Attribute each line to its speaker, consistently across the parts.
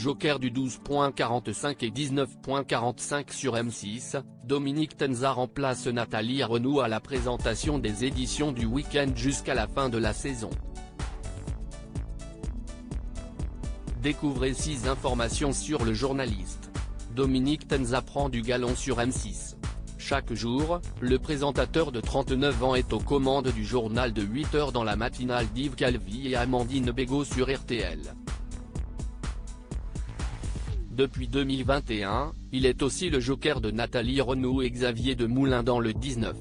Speaker 1: joker du 12.45 et 19.45 sur M6, Dominique Tenza remplace Nathalie Arnaud à la présentation des éditions du week-end jusqu'à la fin de la saison. Découvrez 6 informations sur le journaliste. Dominique Tenza prend du galon sur M6. Chaque jour, le présentateur de 39 ans est aux commandes du journal de 8 h dans la matinale d'Yves Calvi et Amandine Bégaud sur RTL. Depuis 2021, il est aussi le joker de Nathalie Arnaud et Xavier Demoulin dans le 19.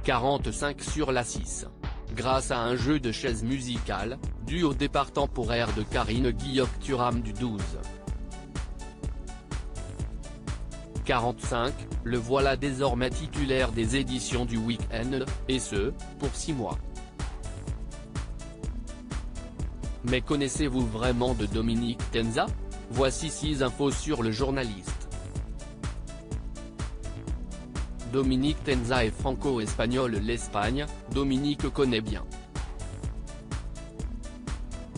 Speaker 1: 45 sur la 6. Grâce à un jeu de chaises musicales, dû au départ temporaire de Karine Guillaume-Thuram du 12. 45, le voilà désormais titulaire des éditions du week-end, et ce, pour 6 mois. Mais connaissez-vous vraiment de Dominique Tenza? Voici 6 infos sur le journaliste. Dominique Tenza est franco-espagnol. L'Espagne, Dominique connaît bien.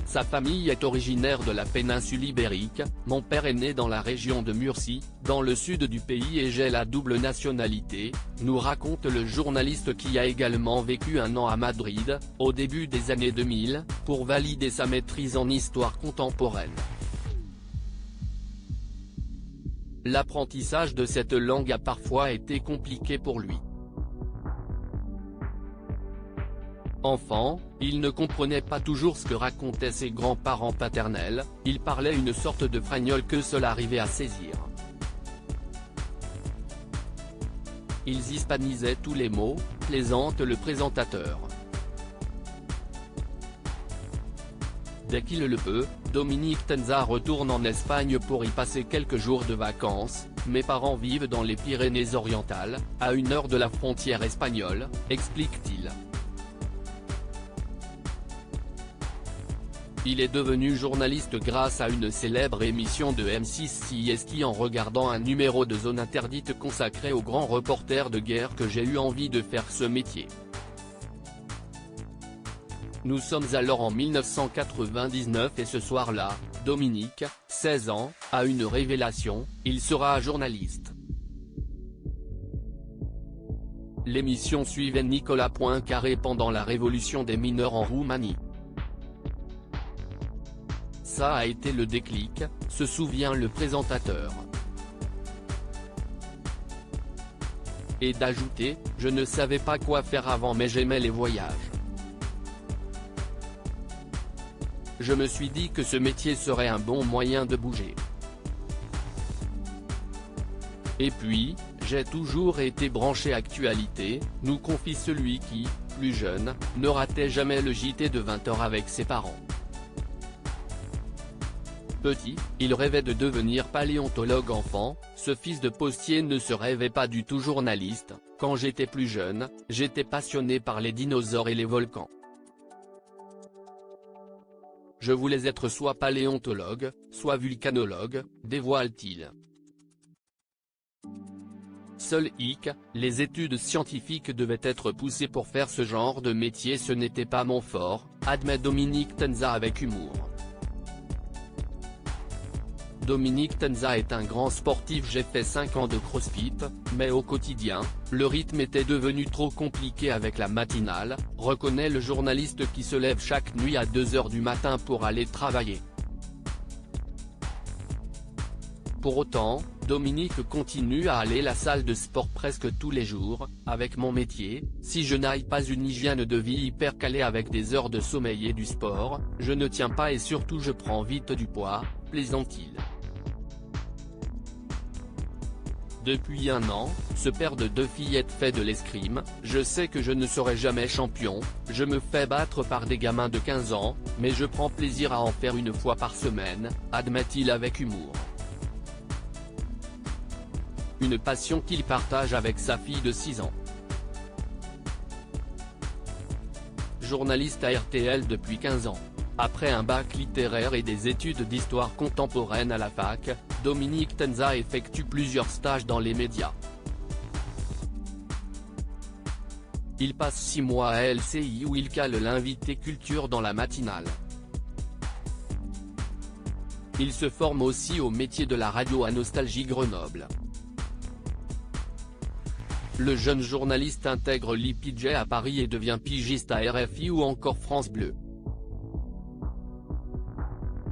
Speaker 1: Sa famille est originaire de la péninsule ibérique, mon père est né dans la région de Murcie, dans le sud du pays et j'ai la double nationalité, nous raconte le journaliste qui a également vécu un an à Madrid, au début des années 2000, pour valider sa maîtrise en histoire contemporaine. L'apprentissage de cette langue a parfois été compliqué pour lui. Enfant, il ne comprenait pas toujours ce que racontaient ses grands-parents paternels, il parlait une sorte de fragnole que seul arrivait à saisir. Ils hispanisaient tous les mots, plaisante le présentateur. Dès qu'il le peut, Dominique Tenza retourne en Espagne pour y passer quelques jours de vacances. Mes parents vivent dans les Pyrénées-Orientales, à 1 heure de la frontière espagnole, explique-t-il. Il est devenu journaliste grâce à une célèbre émission de M6 CSI en regardant un numéro de Zone Interdite consacré aux grands reporters de guerre que j'ai eu envie de faire ce métier. Nous sommes alors en 1999 et ce soir-là, Dominique, 16 ans, a une révélation, il sera journaliste. L'émission suivait Nicolas Poincaré pendant la révolution des mineurs en Roumanie. Ça a été le déclic, se souvient le présentateur. Et d'ajouter, je ne savais pas quoi faire avant mais j'aimais les voyages. Je me suis dit que ce métier serait un bon moyen de bouger. Et puis, j'ai toujours été branché actualité, nous confie celui qui, plus jeune, ne ratait jamais le JT de 20 h avec ses parents. Petit, il rêvait de devenir paléontologue enfant, ce fils de postier ne se rêvait pas du tout journaliste. Quand j'étais plus jeune, j'étais passionné par les dinosaures et les volcans. Je voulais être soit paléontologue, soit vulcanologue, dévoile-t-il. Seul hic, les études scientifiques devaient être poussées pour faire ce genre de métier, ce n'était pas mon fort, admet Dominique Tenza avec humour. Dominique Tenza est un grand sportif. J'ai fait 5 ans de crossfit, mais au quotidien, le rythme était devenu trop compliqué avec la matinale, reconnaît le journaliste qui se lève chaque nuit à 2 h du matin pour aller travailler. Pour autant, Dominique continue à aller à la salle de sport presque tous les jours. Avec mon métier, si je n'aille pas une hygiène de vie hyper calée avec des heures de sommeil et du sport, je ne tiens pas et surtout je prends vite du poids, plaisante-t-il. Depuis 1 an, ce père de 2 fillettes fait de l'escrime, je sais que je ne serai jamais champion, je me fais battre par des gamins de 15 ans, mais je prends plaisir à en faire 1 fois par semaine, admet-il avec humour. Une passion qu'il partage avec sa fille de 6 ans. Journaliste à RTL depuis 15 ans. Après un bac littéraire et des études d'histoire contemporaine à la fac, Dominique Tenza effectue plusieurs stages dans les médias. Il passe 6 mois à LCI où il cale l'invité culture dans la matinale. Il se forme aussi au métier de la radio à Nostalgie Grenoble. Le jeune journaliste intègre l'IPJ à Paris et devient pigiste à RFI ou encore France Bleu.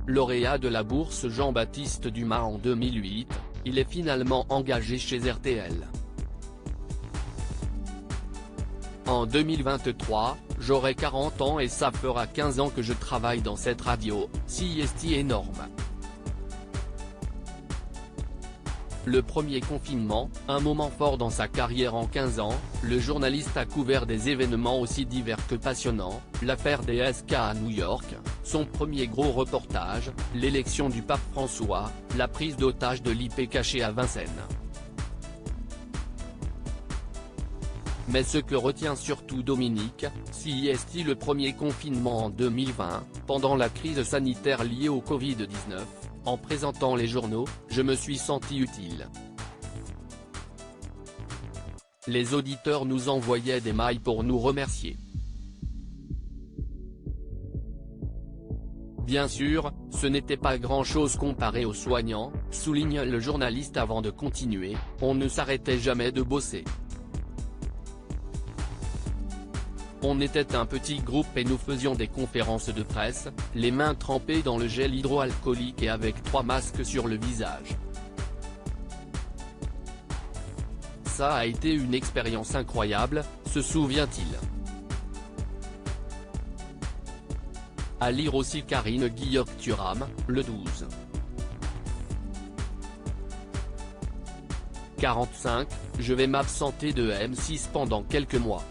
Speaker 1: Lauréat de la bourse Jean-Baptiste Dumas en 2008, il est finalement engagé chez RTL. En 2023, j'aurai 40 ans et ça fera 15 ans que je travaille dans cette radio, c'est énorme. Le premier confinement, un moment fort dans sa carrière en 15 ans, le journaliste a couvert des événements aussi divers que passionnants, l'affaire des SK à New York, son premier gros reportage, l'élection du pape François, la prise d'otage de l'IP caché à Vincennes. Mais ce que retient surtout Dominique, c'est le premier confinement en 2020, pendant la crise sanitaire liée au Covid-19. En présentant les journaux, je me suis senti utile. Les auditeurs nous envoyaient des mails pour nous remercier. Bien sûr, ce n'était pas grand-chose comparé aux soignants, souligne le journaliste avant de continuer, on ne s'arrêtait jamais de bosser. On était un petit groupe et nous faisions des conférences de presse, les mains trempées dans le gel hydroalcoolique et avec 3 masques sur le visage. Ça a été une expérience incroyable, se souvient-il. À lire aussi Karine Guilloc-Thuram, le 12. 45, je vais m'absenter de M6 pendant quelques mois.